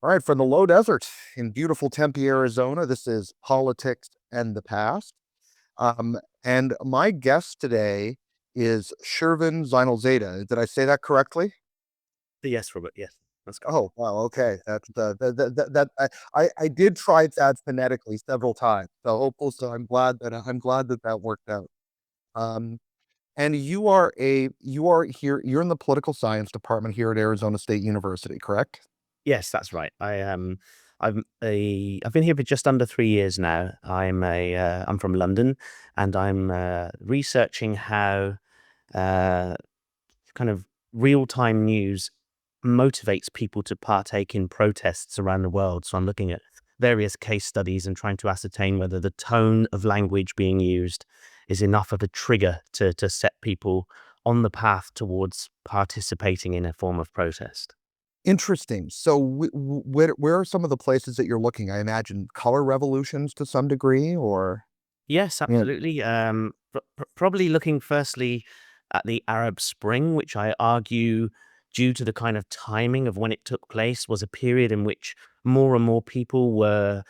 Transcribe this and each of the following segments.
All right, from the low desert in beautiful Tempe, Arizona, this is Politics and the Past. And my guest today is Shirvin Zeinalzadeh. Did I say that correctly? Yes, Robert. Yes, that's correct. Oh, wow. Okay, that's I did try that phonetically several times. So I'm glad that that worked out. Um, and you are here. You're in the political science department here at Arizona State University, correct? Yes, that's right. I've been here for just under 3 years now. I'm from London, and I'm researching how uh, kind of real time news motivates people to partake in protests around the world. So I'm looking at various case studies and trying to ascertain whether the tone of language being used is enough of a trigger to set people on the path towards participating in a form of protest. Interesting. So, where are some of the places that you're looking? I imagine color revolutions to some degree, or Yes, yeah, absolutely. Probably looking firstly at the Arab Spring, which I argue, due to the kind of timing of when it took place, was a period in which more and more people were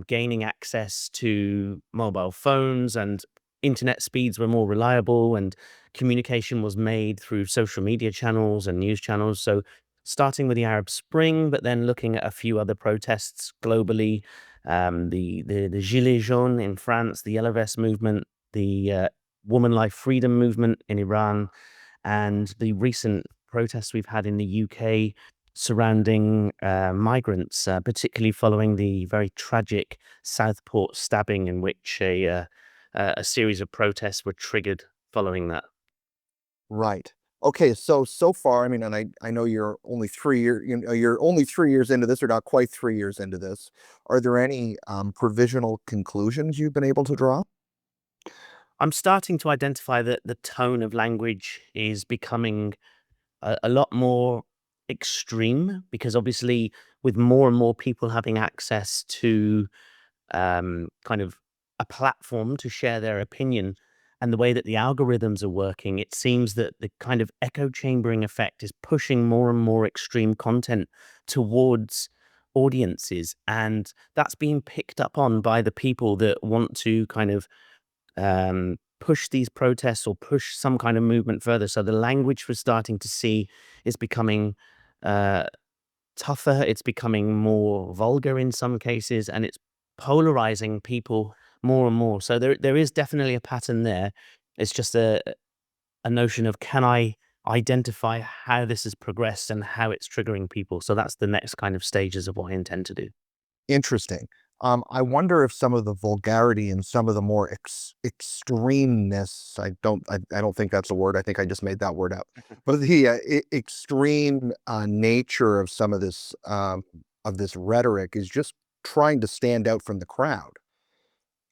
gaining access to mobile phones, and internet speeds were more reliable, and communication was made through social media channels and news channels. So, starting with the Arab Spring, but then looking at a few other protests globally, the Gilets jaunes in France, the Yellow Vest movement, the Woman Life Freedom movement in Iran, and the recent protests we've had in the UK surrounding migrants, particularly following the very tragic Southport stabbing, in which a series of protests were triggered following that. right. Okay, so far, I mean, and I know you're only 3 years into this, or not quite 3 years into this. Are there any provisional conclusions you've been able to draw? I'm starting to identify that the tone of language is becoming a lot more extreme, because obviously with more and more people having access to kind of a platform to share their opinion, and the way that the algorithms are working, it seems that the kind of echo chambering effect is pushing more and more extreme content towards audiences, and that's being picked up on by the people that want to kind of push these protests or push some kind of movement further. So the language we're starting to see is becoming uh, tougher. It's becoming more vulgar in some cases, and it's polarizing people more and more. So there is definitely a pattern there. It's just a notion of, can I identify how this has progressed and how it's triggering people? So that's the next kind of stages of what I intend to do. Interesting. I wonder if some of the vulgarity and some of the more extremeness, I don't think that's a word. I think I just made that word up. But the extreme nature of this rhetoric is just trying to stand out from the crowd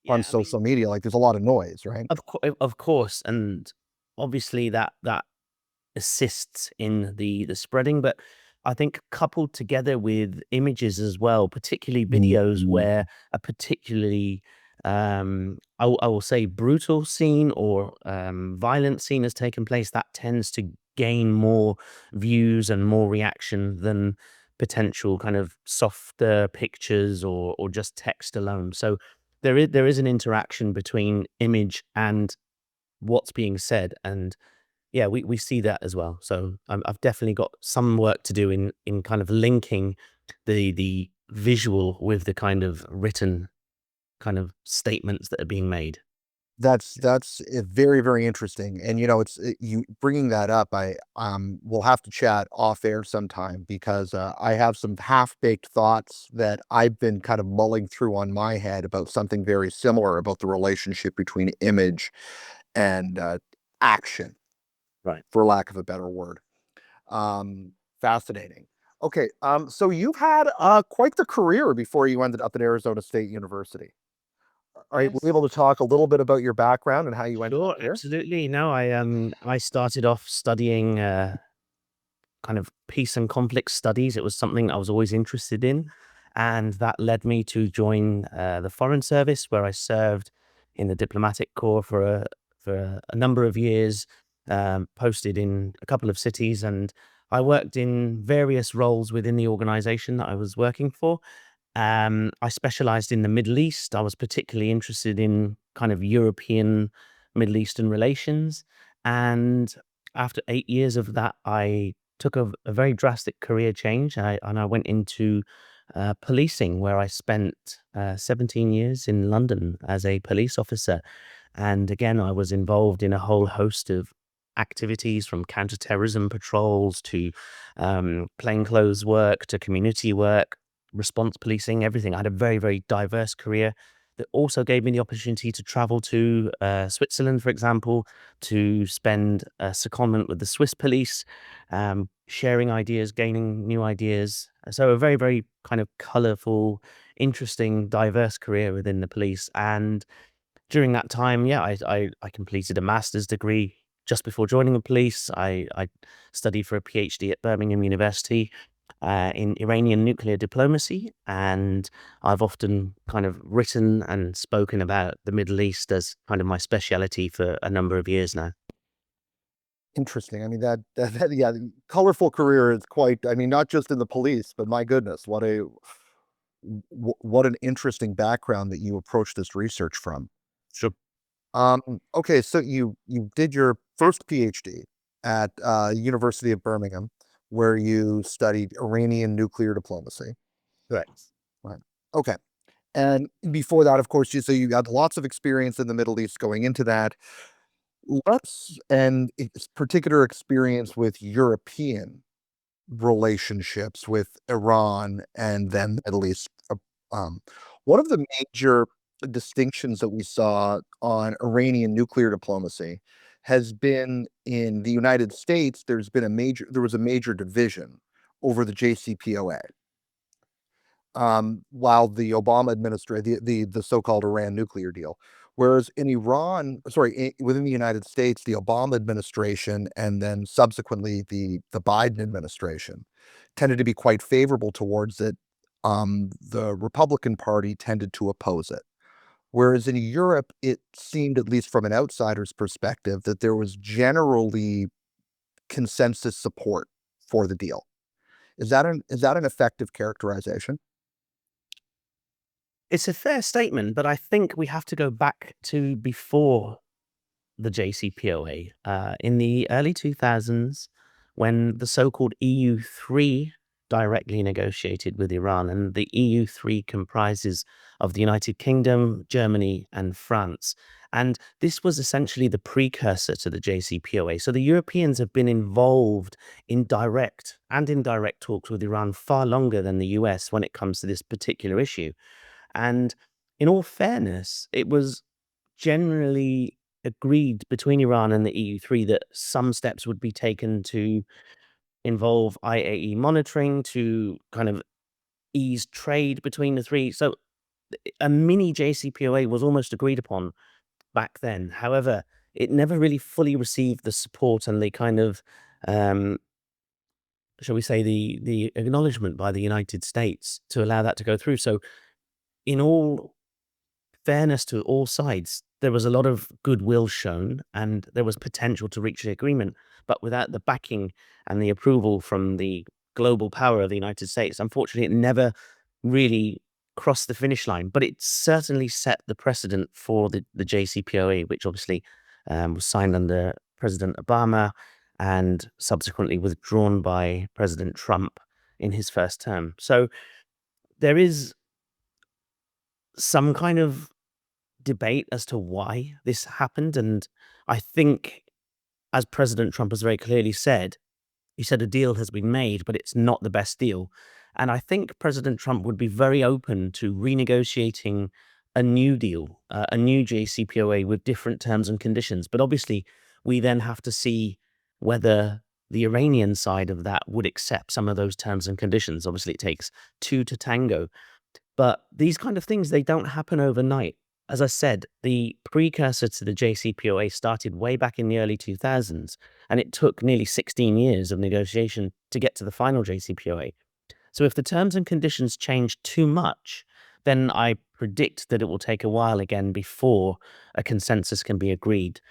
on Yeah, I mean, social media. Like there's a lot of noise, right? of course, and obviously that assists in the spreading, but I think coupled together with images as well, particularly videos Mhm. where a particularly I will say brutal scene or violent scene has taken place, that tends to gain more views and more reaction than potential kind of softer pictures or just text alone. So there is an interaction between image and what's being said, and yeah, we see that as well. So I've definitely got some work to do in kind of linking the visual with the kind of written kind of statements that are being made. That's very, very interesting, and, you bringing that up, we'll have to chat off air sometime because, I have some half-baked thoughts that I've been kind of mulling through on my head about something very similar about the relationship between image and, action, Right. for lack of a better word. Fascinating. Okay, so you've had, quite the career before you ended up at Arizona State University. Are you Yes. able to talk a little bit about your background and how you ended up Sure, here? absolutely. No, I started off studying kind of peace and conflict studies. It was something I was always interested in, and that led me to join the Foreign Service, where I served in the diplomatic corps for a number of years, posted in a couple of cities, and I worked in various roles within the organization that I was working for. I specialized in the Middle East. I was particularly interested in kind of European Middle Eastern relations. And after 8 years of that, I took a very drastic career change. And I went into policing, where I spent 17 years in London as a police officer. And again, I was involved in a whole host of activities, from counterterrorism patrols to plainclothes work to community work, response policing, everything. I had a very, very diverse career that also gave me the opportunity to travel to Switzerland, for example, to spend a secondment with the Swiss police, sharing ideas, gaining new ideas. So a very, very kind of colorful, interesting, diverse career within the police. And during that time, yeah, I completed a master's degree just before joining the police. I studied for a PhD at Birmingham University in Iranian nuclear diplomacy, and I've often kind of written and spoken about the Middle East as kind of my speciality for a number of years now. Interesting. I mean, yeah, colorful career is quite, I mean, not just in the police, but my goodness, what an interesting background that you approach this research from. Sure. Okay, so you did your first PhD at University of Birmingham, where you studied Iranian nuclear diplomacy. Correct. Right. Okay. And before that, of course, so you had lots of experience in the Middle East going into that. It's particular experience with European relationships with Iran and then the Middle East. Um, one of the major distinctions that we saw on Iranian nuclear diplomacy has been in the United States. There was a major division over the JCPOA. While the Obama administration, the so-called Iran nuclear deal. Whereas in Iran, sorry, within the United States, the Obama administration and then subsequently the Biden administration tended to be quite favorable towards it. The Republican Party tended to oppose it. Whereas in Europe, it seemed, at least from an outsider's perspective, that there was generally consensus support for the deal. Is that an effective characterization? It's a fair statement, but I think we have to go back to before the JCPOA. In the early 2000s, when the so-called EU3 directly negotiated with Iran, and the EU3 comprises of the United Kingdom, Germany, and France. And this was essentially the precursor to the JCPOA. So the Europeans have been involved in direct and indirect talks with Iran far longer than the US when it comes to this particular issue. And in all fairness, it was generally agreed between Iran and the EU3 that some steps would be taken to involve IAE monitoring to kind of ease trade between the three. So a mini JCPOA was almost agreed upon back then. However, it never really fully received the support and the kind of, um, shall we say, the acknowledgement by the United States to allow that to go through. So in all fairness to all sides, there was a lot of goodwill shown and there was potential to reach an agreement. But without the backing and the approval from the global power of the United States, unfortunately, it never really crossed the finish line. But it certainly set the precedent for the JCPOA, which obviously was signed under President Obama and subsequently withdrawn by President Trump in his first term. So there is some kind of debate as to why this happened. And I think, as President Trump has very clearly said, he said a deal has been made, but it's not the best deal. And I think President Trump would be very open to renegotiating a new deal, a new JCPOA with different terms and conditions. But obviously, we then have to see whether the Iranian side of that would accept some of those terms and conditions. Obviously, it takes two to tango. But these kind of things, they don't happen overnight. As I said, the precursor to the JCPOA started way back in the early 2000s, and it took nearly 16 years of negotiation to get to the final JCPOA. So if the terms and conditions change too much, then I predict that it will take a while again before a consensus can be agreed.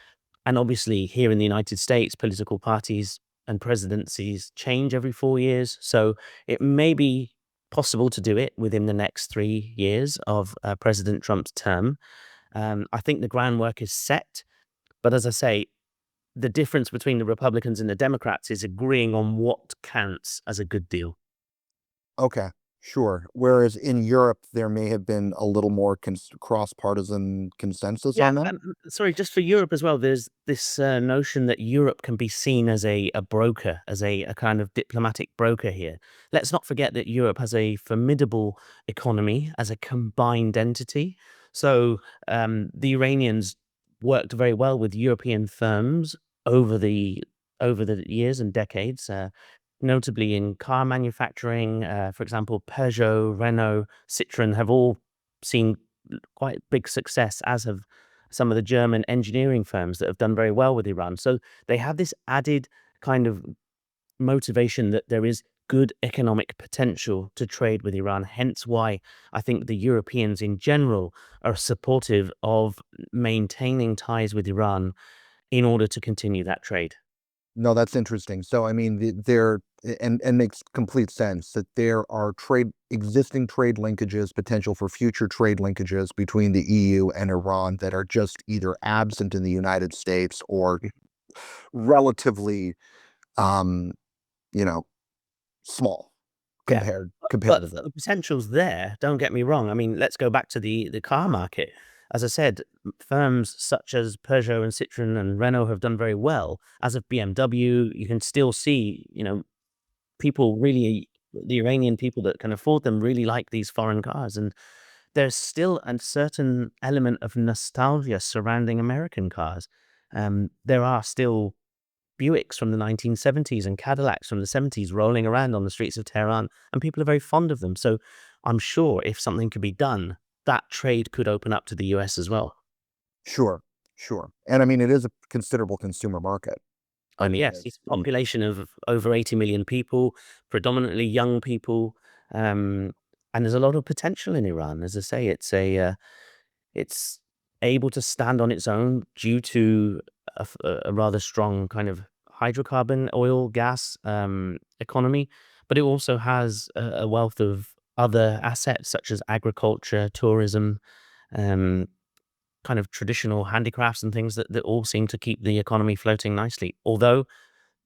And obviously, here in the United States, political parties and presidencies change every 4 years. So it may be possible to do it within the next 3 years of President Trump's term. I think the groundwork is set. But as I say, the difference between the Republicans and the Democrats is agreeing on what counts as a good deal. Okay, sure. Whereas in Europe, there may have been a little more cross-partisan consensus Yeah, on that? sorry, just for Europe as well, there's this notion that Europe can be seen as a broker, as a kind of diplomatic broker here. Let's not forget that Europe has a formidable economy as a combined entity. So the Iranians worked very well with European firms over the years and decades, notably in car manufacturing. For example, Peugeot, Renault, Citroën have all seen quite big success, as have some of the German engineering firms that have done very well with Iran. So they have this added kind of motivation that there is good economic potential to trade with Iran. Hence why I think the Europeans in general are supportive of maintaining ties with Iran in order to continue that trade. No, that's interesting. So, I mean, and makes complete sense that there are existing trade linkages, potential for future trade linkages between the EU and Iran that are just either absent in the United States or relatively, um, you know, small Yeah. But comparatively. the potential's there, don't get me wrong. I mean, let's go back to the car market. As I said, firms such as Peugeot and Citroën and Renault have done very well. As of BMW, you can still see, people really, the Iranian people that can afford them really like these foreign cars. And there's still a certain element of nostalgia surrounding American cars. There are still Buicks from the 1970s and Cadillacs from the 70s rolling around on the streets of Tehran, and people are very fond of them. So I'm sure if something could be done, that trade could open up to the US as well. Sure, sure. And I mean, it is a considerable consumer market. I And mean, yes, it's a population of over 80 million people, predominantly young people. Um, and there's a lot of potential in Iran. As I say, it's able to stand on its own due to a rather strong kind of hydrocarbon, oil, gas economy, but it also has a wealth of other assets such as agriculture, tourism, um, kind of traditional handicrafts and things that all seem to keep the economy floating nicely. Although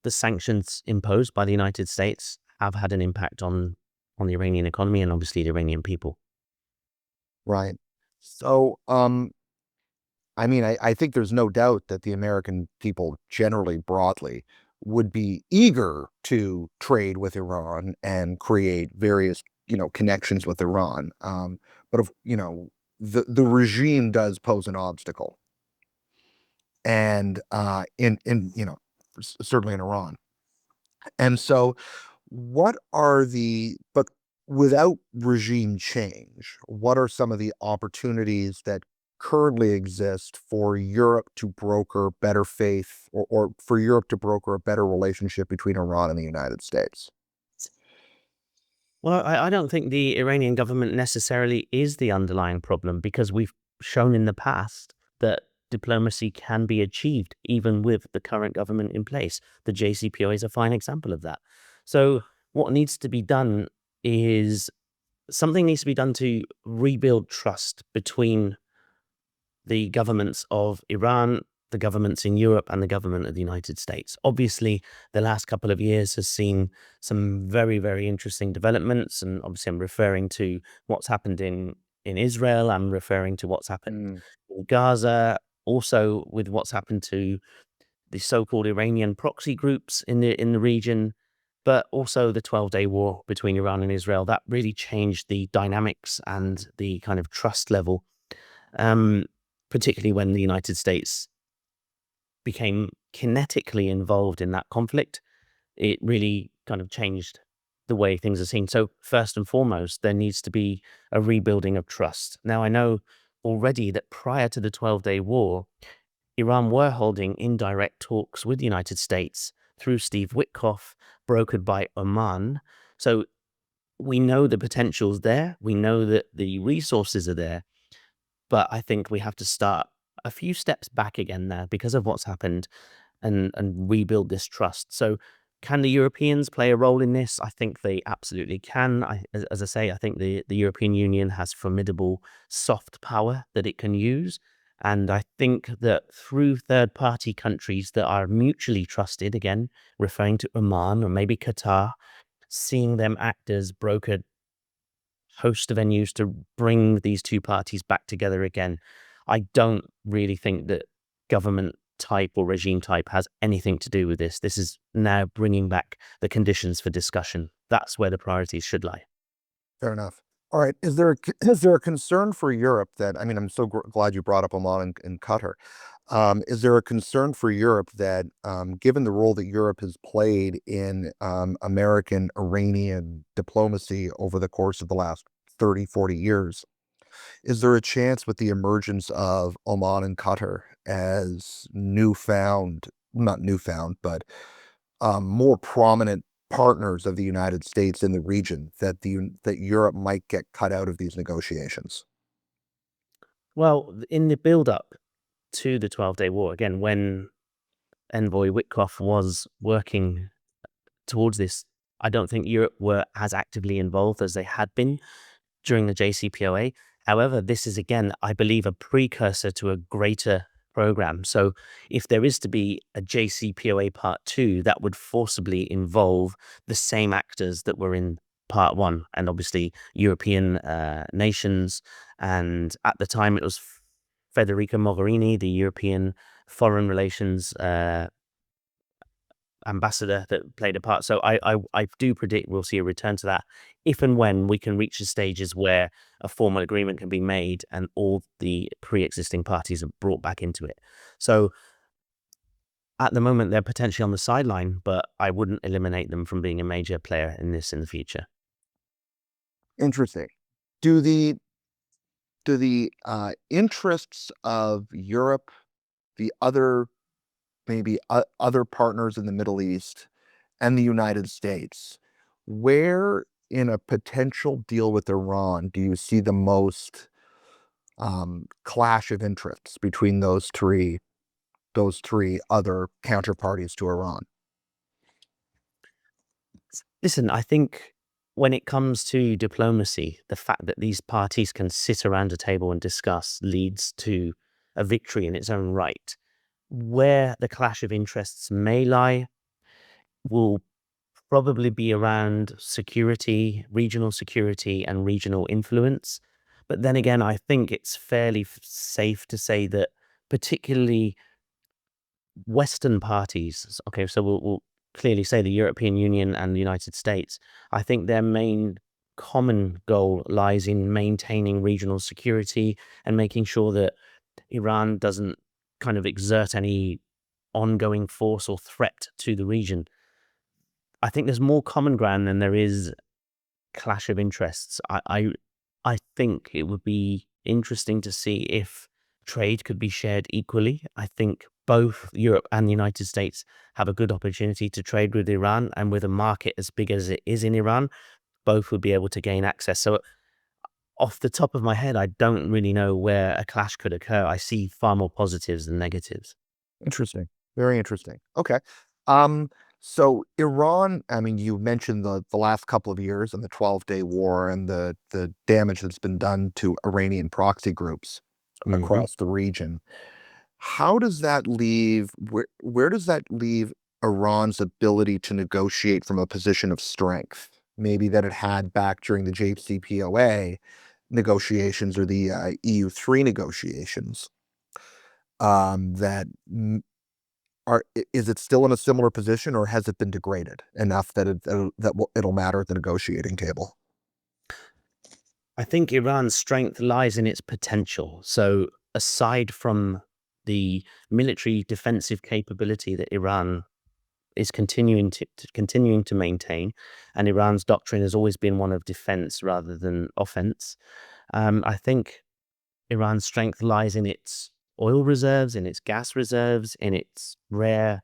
the sanctions imposed by the United States have had an impact on the Iranian economy and obviously the Iranian people. right. So, I mean, I think there's no doubt that the American people generally, broadly, would be eager to trade with Iran and create various, connections with Iran. But the regime does pose an obstacle, and certainly in Iran. And so, but without regime change, what are some of the opportunities that currently exist for Europe to broker better faith or for Europe to broker a better relationship between Iran and the United States? Well, I don't think the Iranian government necessarily is the underlying problem because we've shown in the past that diplomacy can be achieved even with the current government in place. The JCPOA is a fine example of that. So, what needs to be done is something needs to be done to rebuild trust between the governments of Iran, the governments in Europe, and the government of the United States. Obviously, the last couple of years has seen some very, very interesting developments, and obviously, I'm referring to what's happened in Israel. I'm referring to what's happened Mm, in Gaza. Also, with what's happened to the so-called Iranian proxy groups in the region, but also the 12-day war between Iran and Israel that really changed the dynamics and the kind of trust level, um, particularly when the United States became kinetically involved in that conflict. It really kind of changed the way things are seen. So, first and foremost, there needs to be a rebuilding of trust. Now, I know already that prior to the 12-day war, Iran were holding indirect talks with the United States through Steve Witkoff, brokered by Oman. So, we know the potential's there. We know that the resources are there. But I think we have to start a few steps back again there because of what's happened and rebuild this trust. So Can the Europeans play a role in this? I think they absolutely can. As I say, I think the European Union has formidable soft power that it can use. And I think that through third party countries that are mutually trusted, again, referring to Oman or maybe Qatar, seeing them act as broker host venues to bring these two parties back together again. I don't really think that government type or regime type has anything to do with this. This is now bringing back the conditions for discussion. That's where the priorities should lie. Fair enough. All right. Is there a concern for Europe that, I mean, I'm so glad you brought up Oman and Qatar. Is there a concern for Europe that, given the role that Europe has played in American Iranian diplomacy over the course of the last 30, 40 years, is there a chance with the emergence of Oman and Qatar as newfound, not newfound, but more prominent partners of the United States in the region that that Europe might get cut out of these negotiations? Well, in the build up to the 12-day war, again, when Envoy Witkoff was working towards this, I don't think Europe were as actively involved as they had been during the JCPOA. However, this is again, I believe, a precursor to a greater program. So if there is to be a JCPOA Part 2, that would forcibly involve the same actors that were in Part 1, and obviously European nations. And at the time, it was Federica Mogherini, the European Foreign Relations ambassador, that played a part. So I do predict we'll see a return to that if and when we can reach the stages where a formal agreement can be made and all the pre-existing parties are brought back into it. So at the moment, they're potentially on the sideline, but I wouldn't eliminate them from being a major player in this in the future. Interesting. Do the interests of Europe, the other maybe other partners in the Middle East, and the United States, where in a potential deal with Iran do you see the most clash of interests between those three other counterparties to Iran? Listen, I think when it comes to diplomacy, the fact that these parties can sit around a table and discuss leads to a victory in its own right. Where the clash of interests may lie will probably be around security, regional security, and regional influence. But then again, I think it's fairly safe to say that particularly Western parties, okay, so we'll clearly say the European Union and the United States, I think their main common goal lies in maintaining regional security and making sure that Iran doesn't kind of exert any ongoing force or threat to the region. I think there's more common ground than there is clash of interests. I think it would be interesting to see if trade could be shared equally. I think both Europe and the United States have a good opportunity to trade with Iran, and with a market as big as it is in Iran, both would be able to gain access. So off the top of my head, I don't really know where a clash could occur. I see far more positives than negatives. Interesting. Very interesting. Okay. Um, so Iran, I mean, you mentioned the last couple of years and the 12-day war and the damage that's been done to Iranian proxy groups Hmm. across the region. How does that leave where does that leave Iran's ability to negotiate from a position of strength? Maybe that it had back during the JCPOA negotiations or the EU3 negotiations. That is it still in a similar position, or has it been degraded enough that it'll matter at the negotiating table? I think Iran's strength lies in its potential. So, aside from the military defensive capability that Iran is continuing to maintain, and Iran's doctrine has always been one of defense rather than offense. I think Iran's strength lies in its oil reserves, in its gas reserves, in its rare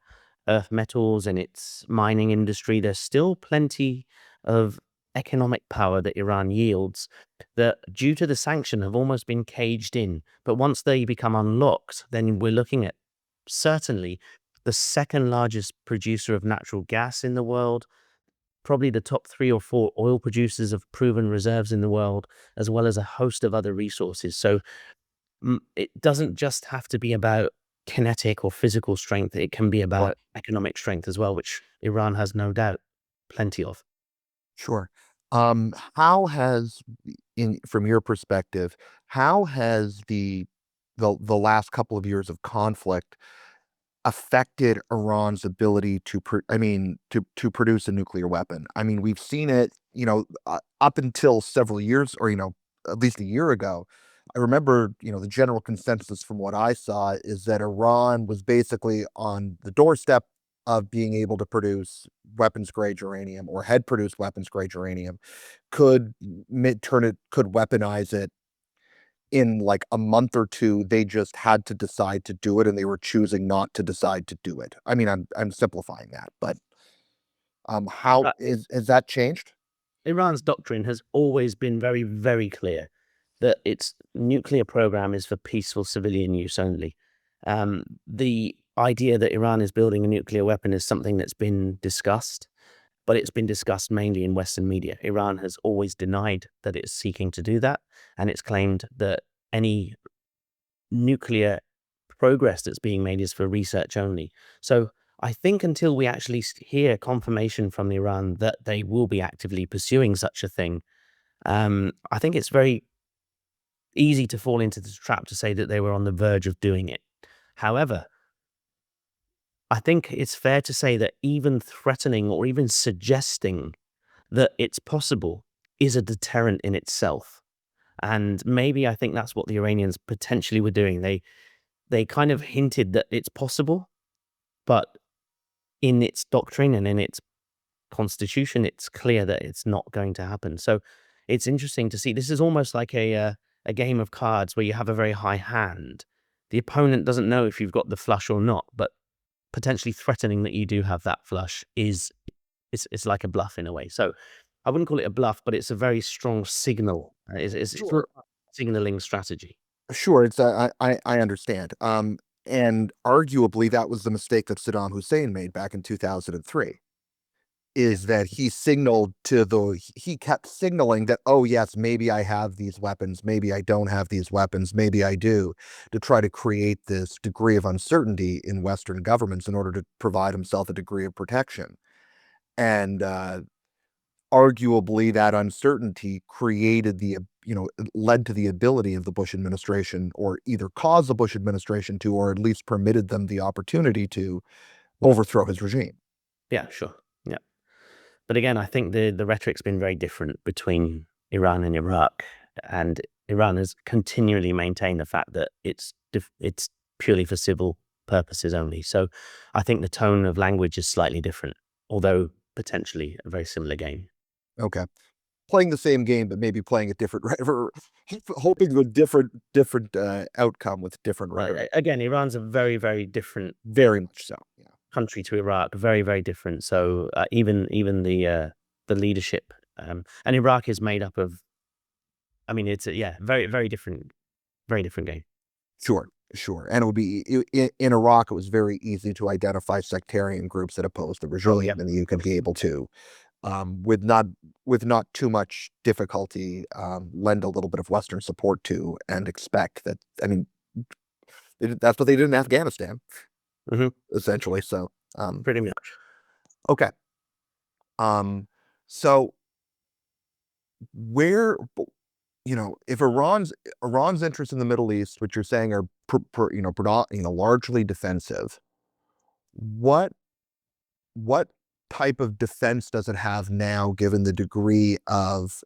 earth metals, in its mining industry. There's still plenty of economic power that Iran yields that, due to the sanction, have almost been caged in. But once they become unlocked, then we're looking at certainly the second largest producer of natural gas in the world, probably the top 3 or 4 oil producers of proven reserves in the world, as well as a host of other resources. So it doesn't just have to be about kinetic or physical strength. It can be Sure. about economic strength as well, which Iran has no doubt plenty of. Sure. How has, in from your perspective, how has the last couple of years of conflict affected Iran's ability to to produce a nuclear weapon? I mean, we've seen it, up until several years, or at least a year ago. I remember, the general consensus from what I saw is that Iran was basically on the doorstep of being able to produce weapons grade uranium, or had produced weapons grade uranium, could could weaponize it in like a month or two. They just had to decide to do it, and they were choosing not to decide to do it. I mean, I'm simplifying that, but how Uh, is has that changed? Iran's doctrine has always been very, very clear that its nuclear program is for peaceful civilian use only. The idea that Iran is building a nuclear weapon is something that's been discussed, but it's been discussed mainly in Western media. Iran has always denied that it's seeking to do that, and it's claimed that any nuclear progress that's being made is for research only. So I think until we actually hear confirmation from Iran that they will be actively pursuing such a thing, I think it's very easy to fall into the trap to say that they were on the verge of doing it. However, I think it's fair to say that even threatening or even suggesting that it's possible is a deterrent in itself. And maybe I think that's what the Iranians potentially were doing. They kind of hinted that it's possible, but in its doctrine and in its constitution, it's clear that it's not going to happen. So it's interesting to see. This is almost like a game of cards where you have a very high hand. The opponent doesn't know if you've got the flush or not, but potentially threatening that you do have that flush is it's like a bluff in a way. So I wouldn't call it a bluff, but it's a very strong signal. It's Sure. signaling strategy. Sure, it's I understand. And arguably that was the mistake that Saddam Hussein made back in 2003. Yeah. Is that he kept signaling that, "Oh, yes, maybe I have these weapons, maybe I don't have these weapons, maybe I do," to try to create this degree of uncertainty in Western governments in order to provide himself a degree of protection. And, arguably, that uncertainty created led to the ability of the Bush administration, or either caused the Bush administration to, or at least permitted them the opportunity to overthrow his regime. Yeah, sure. Yeah. But again, I think the rhetoric's been very different between Iran and Iraq, and Iran has continually maintained the fact that it's purely for civil purposes only. So I think the tone of language is slightly different, although potentially a very similar game. Okay. Playing the same game, but maybe playing it different, right? Hoping for different outcome with different Well, rhetoric. again, Iran's a very, very different Very much so. Yeah. country to Iraq, very, very different. So even the leadership, and Iraq is made up of. I mean, it's a, yeah, very different game. Sure, sure. And it would be in Iraq, it was very easy to identify sectarian groups that oppose the Oh yeah, regime, and you can be able to, with not too much difficulty, lend a little bit of Western support to, and expect that. I mean, that's what they did in Afghanistan, hmm essentially. So, pretty much. okay. Um, so where if Iran's interests in the Middle East, which you're saying are largely defensive, what what type of defense does it have now, given the degree of,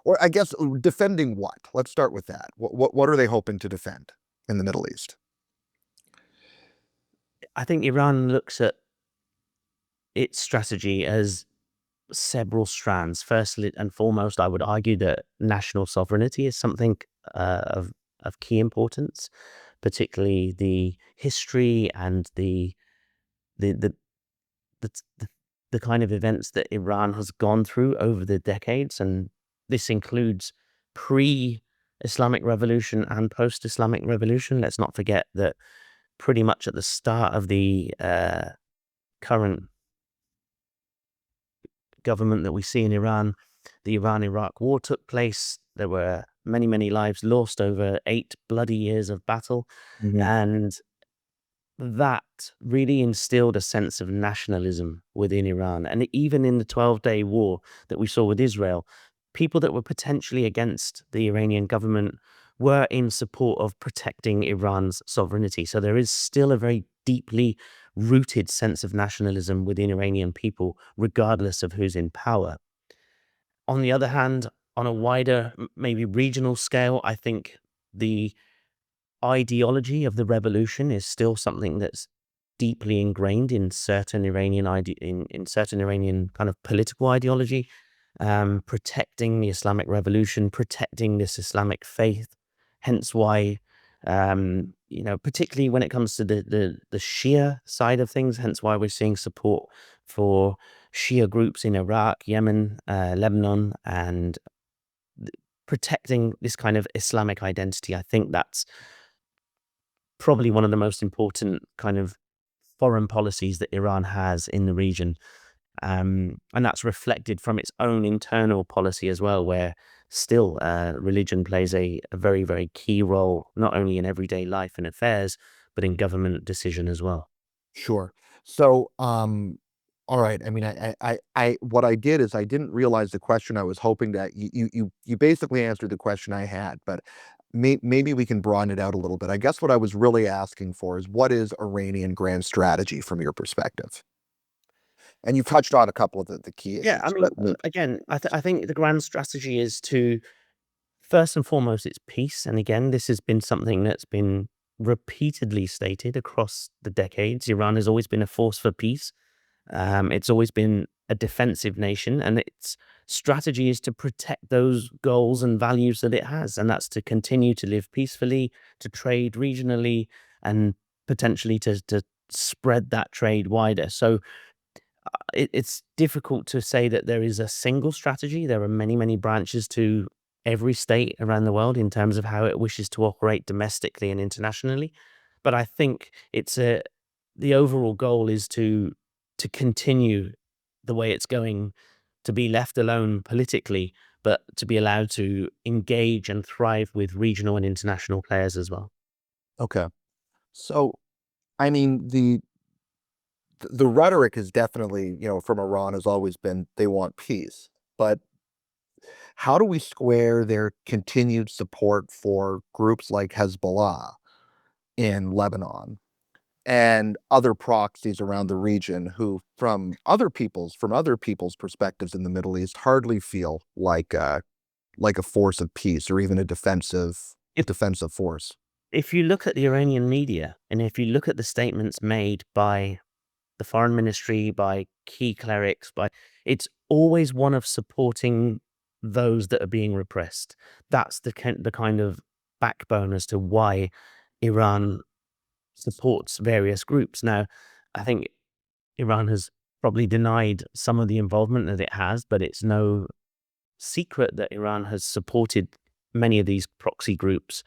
or I guess defending what? Let's start with that. What are they hoping to defend in the Middle East? I think Iran looks at its strategy as several strands. Firstly and foremost, I would argue that national sovereignty is something of key importance, particularly the history and the the the, the the kind of events that Iran has gone through over the decades, and this includes pre-Islamic Revolution and post-Islamic Revolution. Let's not forget that pretty much at the start of the current government that we see in Iran. The Iran-Iraq war took place. There were many, many lives lost over 8 bloody years of battle. Mhm. And that really instilled a sense of nationalism within Iran. And even in the 12-day war that we saw with Israel, people that were potentially against the Iranian government were in support of protecting Iran's sovereignty. So there is still a very deeply rooted sense of nationalism within Iranian people, regardless of who's in power. On the other hand, on a wider, maybe regional scale, I think the ideology of the revolution is still something that's deeply ingrained in certain in certain Iranian kind of political ideology, protecting the Islamic revolution, protecting this Islamic faith. Hence why, particularly when it comes to the Shia side of things, hence why we're seeing support for Shia groups in Iraq, Yemen, Lebanon, and protecting this kind of Islamic identity. I think that's probably one of the most important kind of foreign policies that Iran has in the region. And that's reflected from its own internal policy as well, where still religion plays a very, very key role, not only in everyday life and affairs, but in government decision as well. Sure. So, all right. I mean, what I did is I didn't realize the question I was hoping that you basically answered the question I had, but maybe we can broaden it out a little bit. I guess what I was really asking for is what is Iranian grand strategy from your perspective? And you've touched on a couple of the key Yeah, I issues, mean, but again, I think the grand strategy is to first and foremost, it's peace. And again, this has been something that's been repeatedly stated across the decades. Iran has always been a force for peace. It's always been a defensive nation, and its strategy is to protect those goals and values that it has. And that's to continue to live peacefully, to trade regionally, and potentially to spread that trade wider. So it's difficult to say that there is a single strategy. There are many, many branches to every state around the world in terms of how it wishes to operate domestically and internationally. But I think the overall goal is to continue the way it's going, to be left alone politically, but to be allowed to engage and thrive with regional and international players as well. okay. So, I mean, the rhetoric is definitely, from Iran has always been they want peace. But how do we square their continued support for groups like Hezbollah in Lebanon and other proxies around the region who, from other people's perspectives in the Middle East, hardly feel like a force of peace or even a If defensive force? if you look at the Iranian media and if you look at the statements made by the foreign ministry, by key clerics, by it's always one of supporting those that are being repressed. That's the kind of backbone as to why Iran supports various groups. Now, I think Iran has probably denied some of the involvement that it has, but it's no secret that Iran has supported many of these proxy groups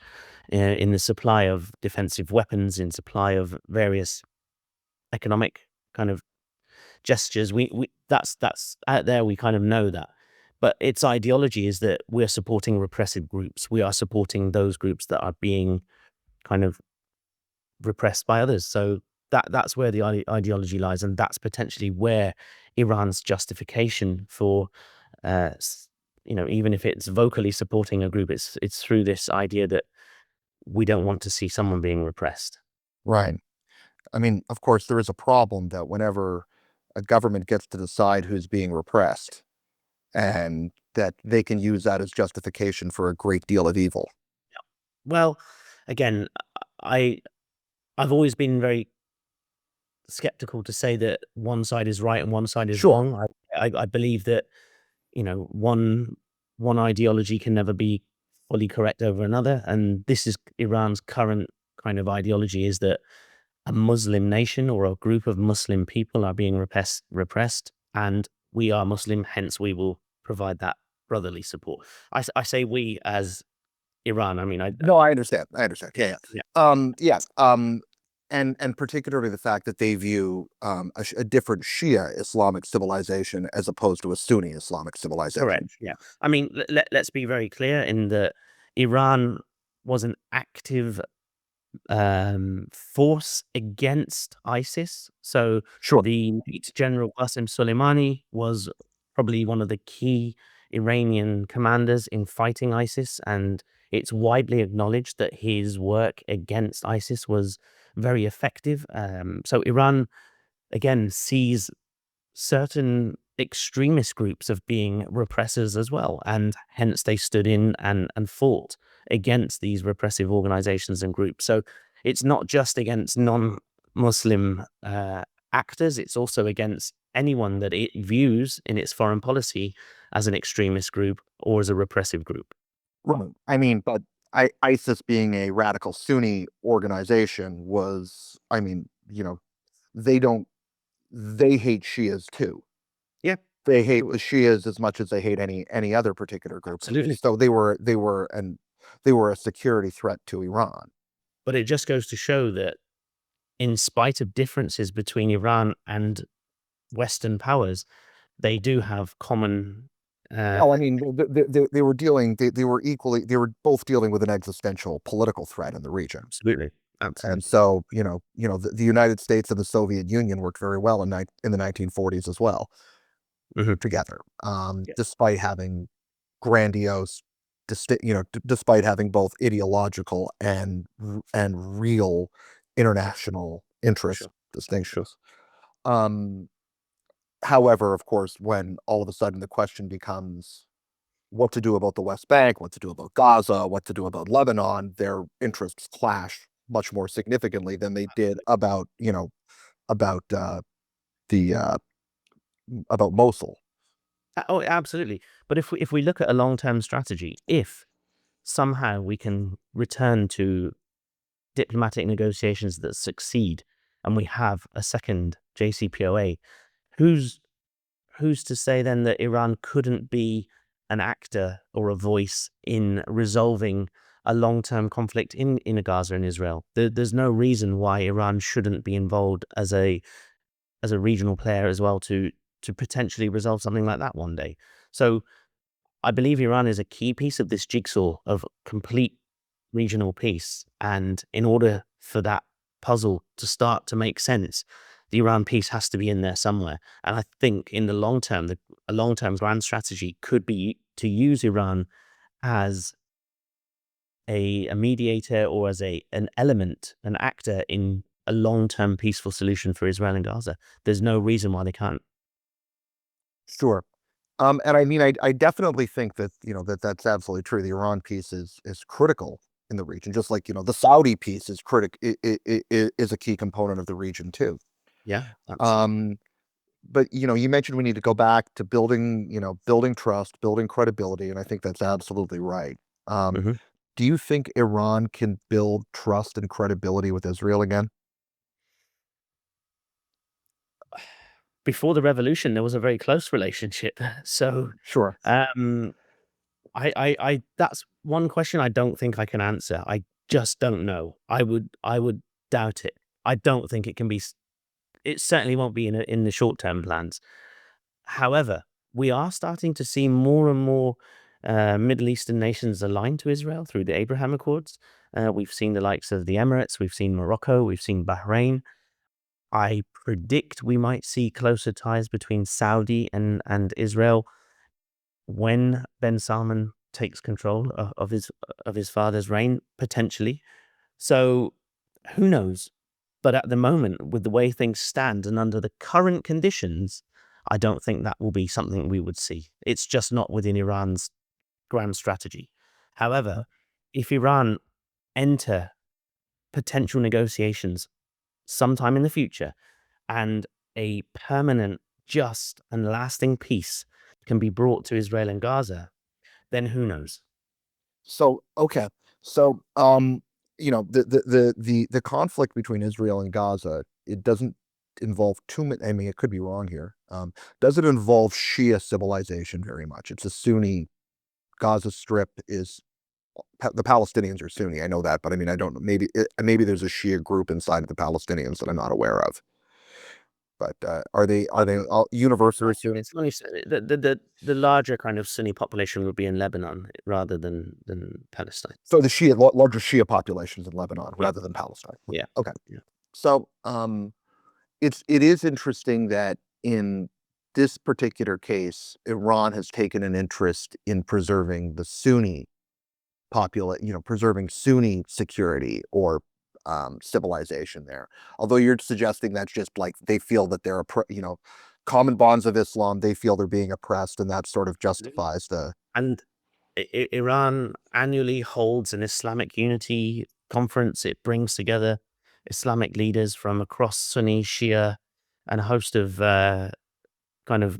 in the supply of defensive weapons, in supply of various economic kind of gestures. We that's out there. We kind of know that, but its ideology is that we're supporting repressive groups. We are supporting those groups that are being kind of repressed by others. So that's where the ideology lies, and that's potentially where Iran's justification for, even if it's vocally supporting a group, it's through this idea that we don't want to see someone being repressed. Right. I mean, of course, there is a problem that whenever a government gets to decide who's being repressed, and that they can use that as justification for a great deal of evil. Well, again, I I've always been very skeptical to say that one side is right and one side is Sure. wrong. I believe that one ideology can never be fully correct over another, and this is Iran's current kind of ideology: is that a Muslim nation or a group of Muslim people are being repressed, and we are Muslim, hence we will provide that brotherly support. I say we as Iran. I mean, No, I understand. I understand. Yeah, yeah. yeah. Yeah. and particularly the fact that they view a different Shia Islamic civilization as opposed to a Sunni Islamic Correct. civilization. Yeah. I mean, let's be very clear in that Iran was an active force against ISIS. So Sure. the late General Qasem Soleimani was probably one of the key Iranian commanders in fighting ISIS, and it's widely acknowledged that his work against ISIS was very effective. So Iran again sees certain extremist groups of being repressors as well, and hence they stood in and fought against these repressive organizations and groups. So it's not just against non-Muslim actors; it's also against anyone that it views in its foreign policy as an extremist group or as a repressive group. Right. I mean, but ISIS being a radical Sunni organization was, I mean, they don't, they hate Shias too. Yeah, They hate Shias as much as they hate any other particular group. absolutely. So they were a security threat to Iran. But it just goes to show that, in spite of differences between Iran and Western powers, they do have common. Uh, Oh, I mean, they were they were equally, they were both dealing with an existential political threat in the region. Absolutely, And absolutely. so, the United States and the Soviet Union worked very well in the 1940s as well Mhm. together, Yeah, despite having grandiose, despite having both ideological and real international interest sure, sure. distinctions. Um, However, of course, when all of a sudden the question becomes what to do about the West Bank, what to do about Gaza, what to do about Lebanon, their interests clash much more significantly than they did about, about the about Mosul. Oh, absolutely. But if we look at a long-term strategy, if somehow we can return to diplomatic negotiations that succeed and we have a second JCPOA, who's who's to say then that Iran couldn't be an actor or a voice in resolving a long-term conflict in Gaza and Israel? There's no reason why Iran shouldn't be involved as a regional player as well to potentially resolve something like that one day. So I believe Iran is a key piece of this jigsaw of complete regional peace. And in order for that puzzle to start to make sense, the Iran piece has to be in there somewhere. And I think in the long term, a long term grand strategy could be to use Iran as a mediator or as an element, an actor in a long term peaceful solution for Israel and Gaza. There's no reason why they can't. Sure. And I mean, I definitely think that, that's absolutely true. The Iran piece is critical in the region, just like, the Saudi piece is is a key component of the region too. Yeah, absolutely. Um, but you mentioned we need to go back to building, building trust, building credibility, and I think that's absolutely right. Um, Hmm. do you think Iran can build trust and credibility with Israel again? Before the revolution, there was a very close relationship. So, Sure. um, that's one question I don't think I can answer. I just don't know. I would doubt it. I don't think it can be. It certainly won't be in the short term plans. However, we are starting to see more and more Middle Eastern nations aligned to Israel through the Abraham Accords. We've seen the likes of the Emirates, we've seen Morocco, we've seen Bahrain. I predict we might see closer ties between Saudi and Israel when Ben Salman takes control of his father's reign, potentially. So who knows? But at the moment, with the way things stand and under the current conditions, I don't think that will be something we would see. It's just not within Iran's grand strategy. However, if Iran enter potential negotiations sometime in the future and a permanent, just, and lasting peace can be brought to Israel and Gaza, then who knows? So, okay. So, the conflict between Israel and Gaza, it doesn't involve too many. I mean, it could be wrong here. Doesn't involve Shia civilization very much. It's a Sunni. Gaza Strip is The Palestinians are Sunni. I know that, but I mean, I don't know. Maybe there's a Shia group inside of the Palestinians that I'm not aware of. But are they all universally Sunni? It's only the larger kind of Sunni population would be in Lebanon rather than Palestine. So the larger Shia populations in Lebanon Yeah, rather than Palestine. yeah, Okay. yeah. So it is interesting that in this particular case, Iran has taken an interest in preserving the Sunni preserving Sunni security or civilization there. Although you're suggesting that's just like they feel that they're common bonds of Islam. They feel they're being oppressed, and that sort of justifies the. And Iran annually holds an Islamic unity conference. It brings together Islamic leaders from across Sunni, Shia, and a host of kind of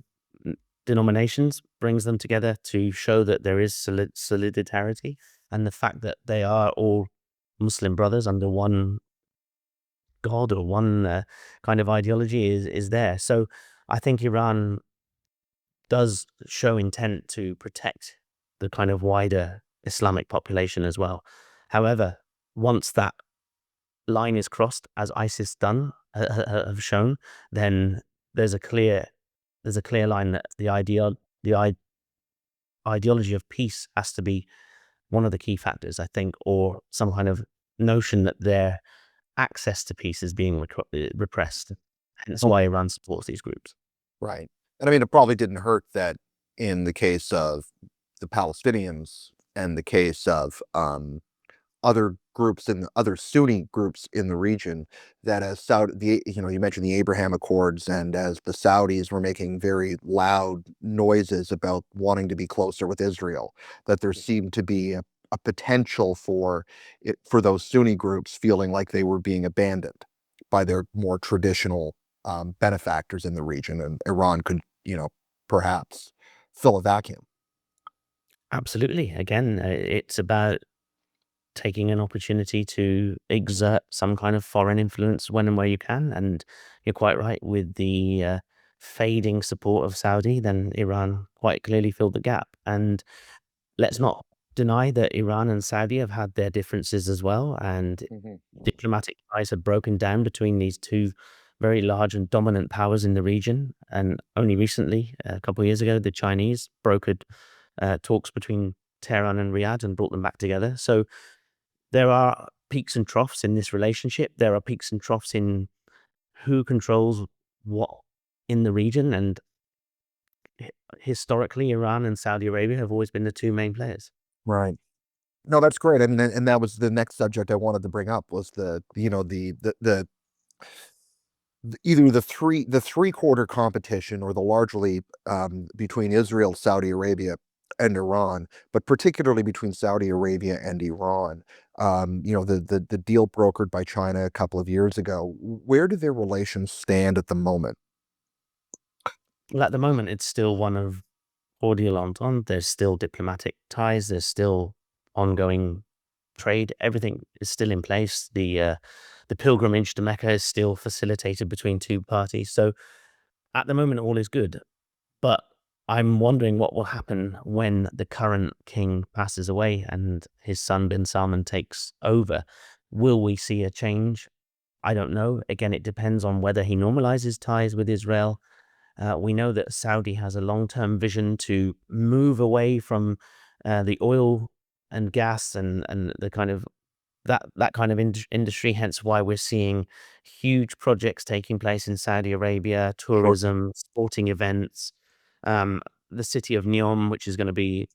denominations, brings them together to show that there is solidarity and the fact that they are all Muslim brothers under one God or one kind of ideology is there. So I think Iran does show intent to protect the kind of wider Islamic population as well. However, once that line is crossed, as ISIS have shown, then there's a clear line that the ideology of peace has to be one of the key factors, I think, or some kind of notion that their access to peace is being repressed. Hence Oh, why Iran supports these groups. right. And I mean, it probably didn't hurt that in the case of the Palestinians and the case of other groups and other Sunni groups in the region, that as you mentioned the Abraham Accords, and as the Saudis were making very loud noises about wanting to be closer with Israel, that there seemed to be a potential for those Sunni groups feeling like they were being abandoned by their more traditional benefactors in the region, and Iran could, perhaps fill a vacuum. Absolutely. Again, it's about taking an opportunity to exert some kind of foreign influence when and where you can. And you're quite right with the fading support of Saudi, then Iran quite clearly filled the gap. And let's not deny that Iran and Saudi have had their differences as well. And Mhm. diplomatic ties have broken down between these two very large and dominant powers in the region. And only recently, a couple of years ago, the Chinese brokered talks between Tehran and Riyadh and brought them back together. So there are peaks and troughs in this relationship. There are peaks and troughs in who controls what in the region. And historically, Iran and Saudi Arabia have always been the two main players. Right. No, that's great. And that was the next subject I wanted to bring up, was either the three-quarter competition, or the largely between Israel, Saudi Arabia, and Iran, but particularly between Saudi Arabia and Iran. The deal brokered by China a couple of years ago. Where do their relations stand at the moment? Well, at the moment, it's still one of cordial entente. There's still diplomatic ties. There's still ongoing trade. Everything is still in place. The pilgrimage to Mecca is still facilitated between two parties. So at the moment, all is good. But I'm wondering what will happen when the current king passes away and his son bin Salman takes over. Will we see a change? I don't know. Again, it depends on whether he normalizes ties with Israel. We know that Saudi has a long-term vision to move away from the oil and gas and the kind of that kind of industry. Hence, why we're seeing huge projects taking place in Saudi Arabia, Sure. tourism, sporting events, um, the city of Neom, which is going to be,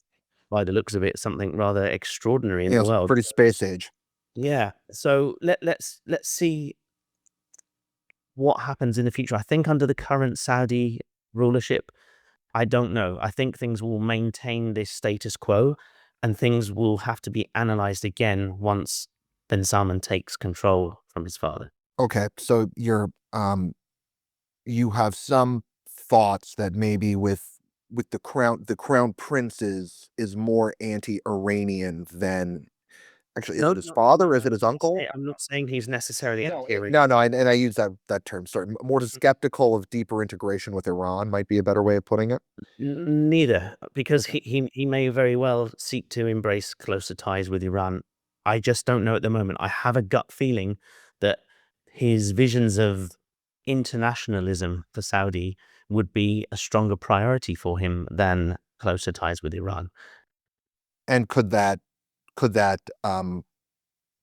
by the looks of it, something rather extraordinary in the It's world. pretty space age. Yeah. So let's see what happens in the future. I think under the current Saudi rulership, I don't know. I think things will maintain this status quo, and things will have to be analyzed again once bin Salman takes control from his father. Okay, so you have some thoughts that maybe with the crown prince is more anti-Iranian than Actually, is No, it his no, father? no, Is it his uncle? I'm not saying he's necessarily No, adhering. no, no, and I use that term. Sorry, more skeptical of deeper integration with Iran might be a better way of putting it. Neither, because Okay. he may very well seek to embrace closer ties with Iran. I just don't know at the moment. I have a gut feeling that his visions of internationalism for Saudi would be a stronger priority for him than closer ties with Iran. And could that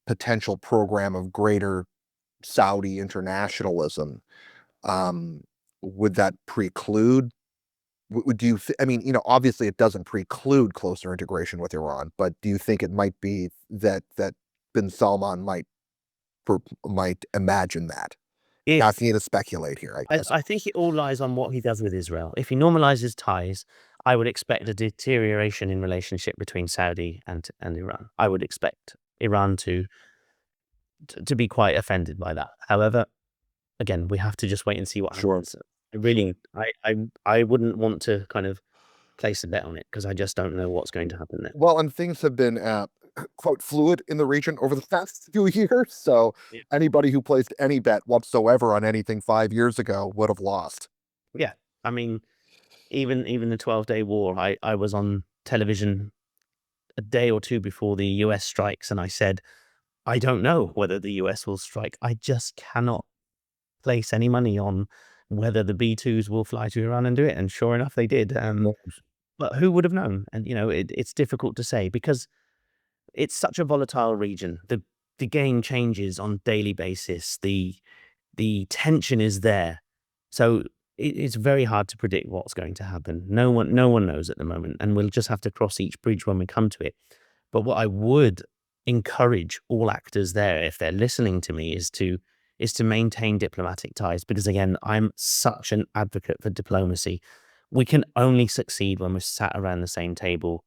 potential program of greater Saudi internationalism, um, would that preclude? Do you? I mean, obviously it doesn't preclude closer integration with Iran, but do you think it might be that bin Salman might imagine that? If Asking you to speculate here, I guess. I think it all lies on what he does with Israel. If he normalizes ties, I would expect a deterioration in relationship between Saudi and Iran. I would expect Iran to be quite offended by that. However, again, we have to just wait and see what Sure. happens. I really, I wouldn't want to kind of place a bet on it because I just don't know what's going to happen there. Well, and things have been quite fluid in the region over the past few years. So Yeah. anybody who placed any bet whatsoever on anything 5 years ago would have lost. Yeah. I mean, even the 12-day war, I was on television a day or two before the US strikes, and I said, I don't know whether the US will strike. I just cannot place any money on whether the B-2s will fly to Iran and do it. And sure enough, they did. But who would have known? And, it's difficult to say because it's such a volatile region. The game changes on daily basis. The tension is there. So it's very hard to predict what's going to happen. No one knows at the moment, and we'll just have to cross each bridge when we come to it. But what I would encourage all actors there, if they're listening to me, is to maintain diplomatic ties because again, I'm such an advocate for diplomacy. We can only succeed when we're sat around the same table,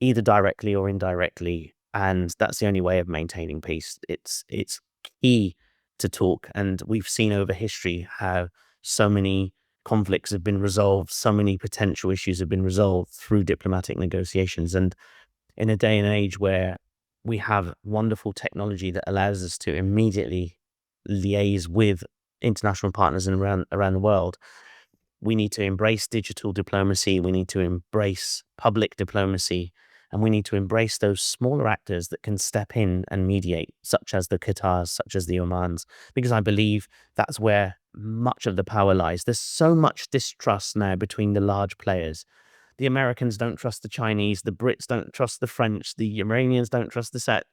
either directly or indirectly, and that's the only way of maintaining peace. It's key to talk, and we've seen over history how so many conflicts have been resolved, so many potential issues have been resolved through diplomatic negotiations. And in a day and age where we have wonderful technology that allows us to immediately liaise with international partners and around the world, we need to embrace digital diplomacy. We need to embrace public diplomacy. And we need to embrace those smaller actors that can step in and mediate, such as the Qatars, such as the Omans, because I believe that's where much of the power lies. There's so much distrust now between the large players. The Americans don't trust the Chinese, the Brits don't trust the French, the Iranians don't trust the South.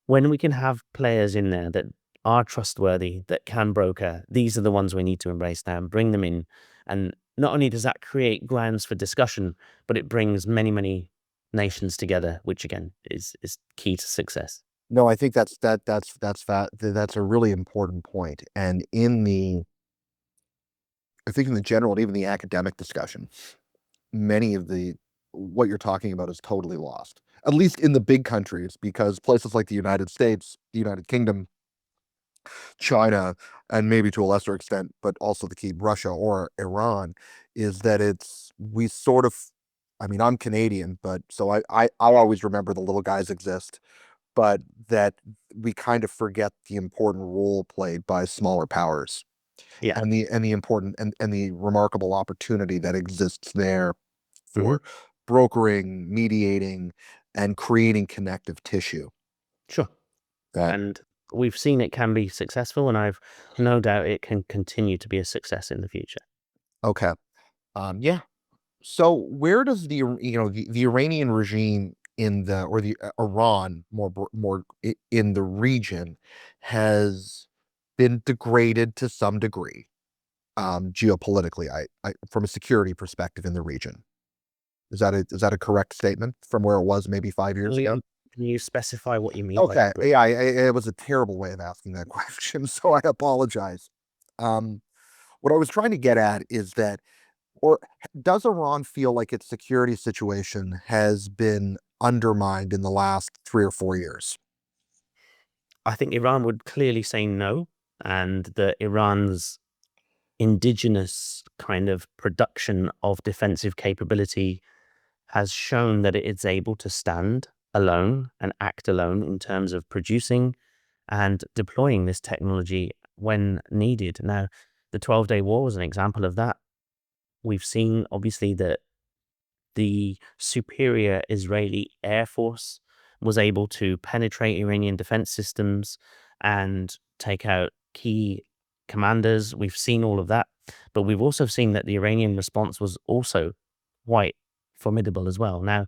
When we can have players in there that are trustworthy, that can broker, these are the ones we need to embrace now and bring them in. And not only does that create grounds for discussion, but it brings many, many nations together, which again is key to success. No, I think that's a really important point. And I think in the general and even the academic discussion, many of the what you're talking about is totally lost. At least in the big countries, because places like the United States, the United Kingdom, China, and maybe to a lesser extent, but also the key Russia or Iran, is that we sort of, I mean, I'm Canadian, but so I'll always remember the little guys exist, but that we kind of forget the important role played by smaller powers Yeah. and the important and the remarkable opportunity that exists there Hmm. for brokering, mediating, and creating connective tissue. Sure. That And we've seen it can be successful, and I've no doubt it can continue to be a success in the future. okay. Yeah. So where does the Iranian regime in the or the Iran in the region has been degraded to some degree, geopolitically, from a security perspective in the region? Is that a correct statement from where it was maybe 5 years ago? Can you specify what you mean by Okay, degree? yeah, it was a terrible way of asking that question, so I apologize. Um, what I was trying to get at is that, or does Iran feel like its security situation has been undermined in the last 3 or 4 years? I think Iran would clearly say no, and that Iran's indigenous kind of production of defensive capability has shown that it is able to stand. alone and act alone in terms of producing and deploying this technology when needed. Now, the 12-day war was an example of that. We've seen, obviously, that the superior Israeli Air Force was able to penetrate Iranian defense systems and take out key commanders. We've seen all of that, but we've also seen that the Iranian response was also quite formidable as well. Now,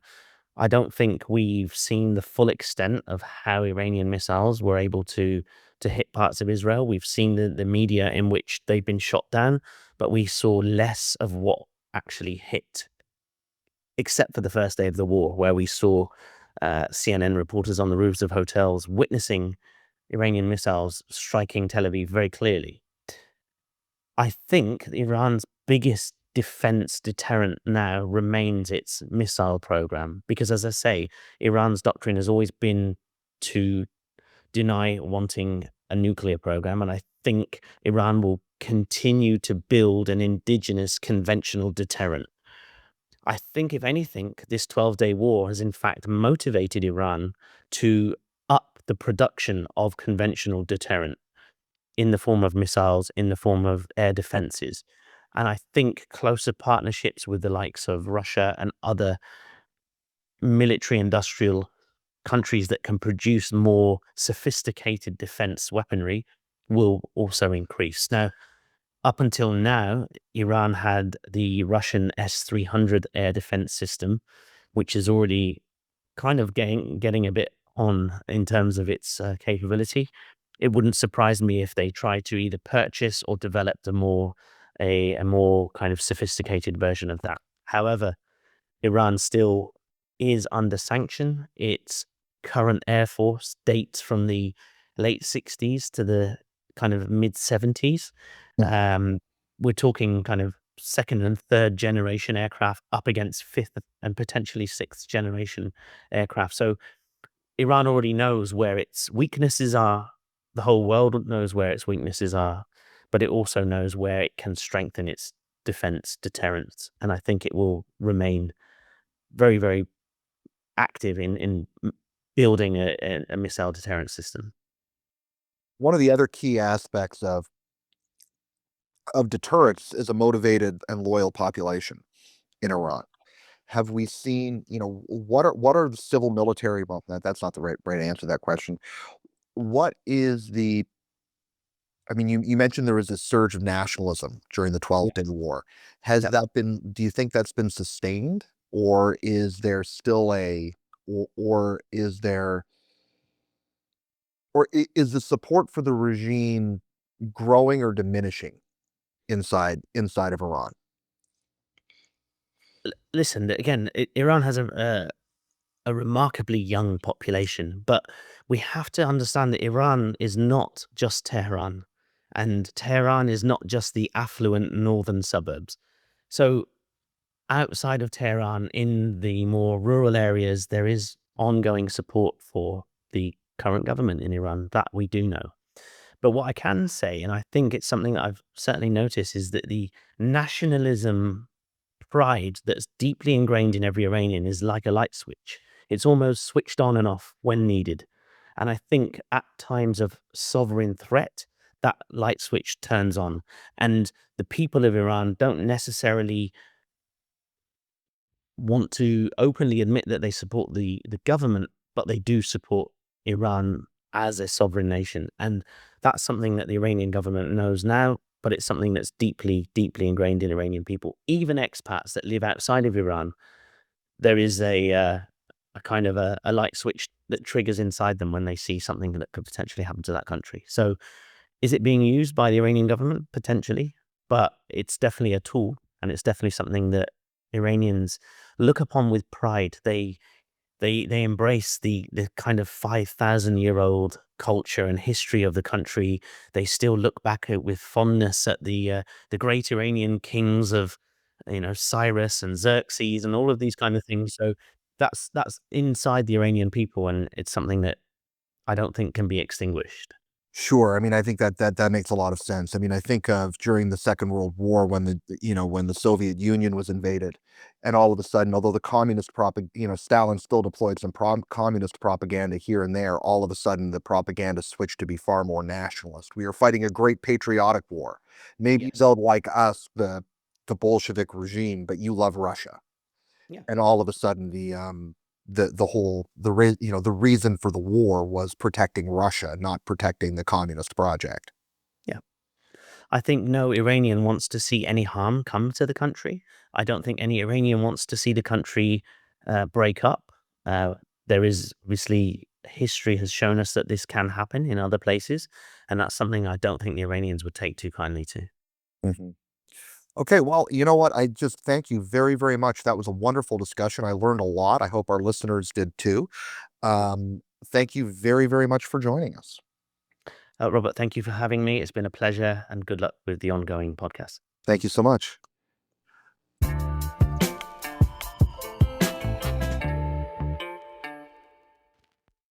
I don't think we've seen the full extent of how Iranian missiles were able to hit parts of Israel. We've seen the media in which they've been shot down, but we saw less of what actually hit, except for the first day of the war, where we saw CNN reporters on the roofs of hotels witnessing Iranian missiles striking Tel Aviv very clearly. I think Iran's biggest defense deterrent now remains its missile program, because, as I say, Iran's doctrine has always been to deny wanting a nuclear program. And I think Iran will continue to build an indigenous conventional deterrent. I think, if anything, this 12-day war has in fact motivated Iran to up the production of conventional deterrent in the form of missiles, in the form of air defenses. And I think closer partnerships with the likes of Russia and other military industrial countries that can produce more sophisticated defense weaponry will also increase. Now, up until now, Iran had the Russian S-300 air defense system, which is already kind of getting a bit on in terms of its capability. It wouldn't surprise me if they try to either purchase or develop a more kind of sophisticated version of that. However, Iran still is under sanction. Its current air force dates from the late 60s to the kind of mid 70s. Mm. Um, we're talking kind of second and third generation aircraft up against fifth and potentially sixth generation aircraft. So Iran already knows where its weaknesses are. The whole world knows where its weaknesses are, but it also knows where it can strengthen its defense deterrence. And I think it will remain very, very active in building a missile deterrent system. One of the other key aspects of deterrence is a motivated and loyal population in Iran. Have we seen, what are the civil military, well, that's not the right answer to that question. What is the I mean, you mentioned there was a surge of nationalism during the Yeah. 12-day war. Has Yep. that been Do you think that's been sustained, or is there still a or is there or is the support for the regime growing or diminishing inside of Iran? Listen, again, Iran has a remarkably young population, but we have to understand that Iran is not just Tehran, and Tehran is not just the affluent northern suburbs. So outside of Tehran, in the more rural areas, there is ongoing support for the current government in Iran. That we do know. But what I can say, and I think it's something that I've certainly noticed, is that the nationalism pride that's deeply ingrained in every Iranian is like a light switch. It's almost switched on and off when needed. And I think at times of sovereign threat, that light switch turns on. And the people of Iran don't necessarily want to openly admit that they support the government, but they do support Iran as a sovereign nation. And that's something that the Iranian government knows now, but it's something that's deeply, deeply ingrained in Iranian people. Even expats that live outside of Iran, there is a kind of a light switch that triggers inside them when they see something that could potentially happen to that country. So is it being used by the Iranian government? Potentially, but it's definitely a tool, and it's definitely something that Iranians look upon with pride. They embrace the kind of 5,000-year-old culture and history of the country. They still look back at with fondness at the great Iranian kings of, Cyrus and Xerxes and all of these kind of things. So that's inside the Iranian people, and it's something that I don't think can be extinguished. Sure. I mean, I think that makes a lot of sense. I mean, I think of during the Second World War when when the Soviet Union was invaded, and all of a sudden, although the Stalin still deployed some communist propaganda here and there, all of a sudden the propaganda switched to be far more nationalist. We are fighting a great patriotic war. Maybe you Yes. don't like us, the Bolshevik regime, but you love Russia. Yeah. And all of a sudden the whole the reason for the war was protecting Russia, not protecting the communist project. Yeah. I think no Iranian wants to see any harm come to the country. I don't think any Iranian wants to see the country break up. Uh, there is obviously history has shown us that this can happen in other places, and that's something I don't think the Iranians would take too kindly to. Mhm. Okay, well, you know what? I just thank you very, very much. That was a wonderful discussion. I learned a lot. I hope our listeners did too. Thank you very, very much for joining us. Robert, thank you for having me. It's been a pleasure, and good luck with the ongoing podcast. Thank you so much.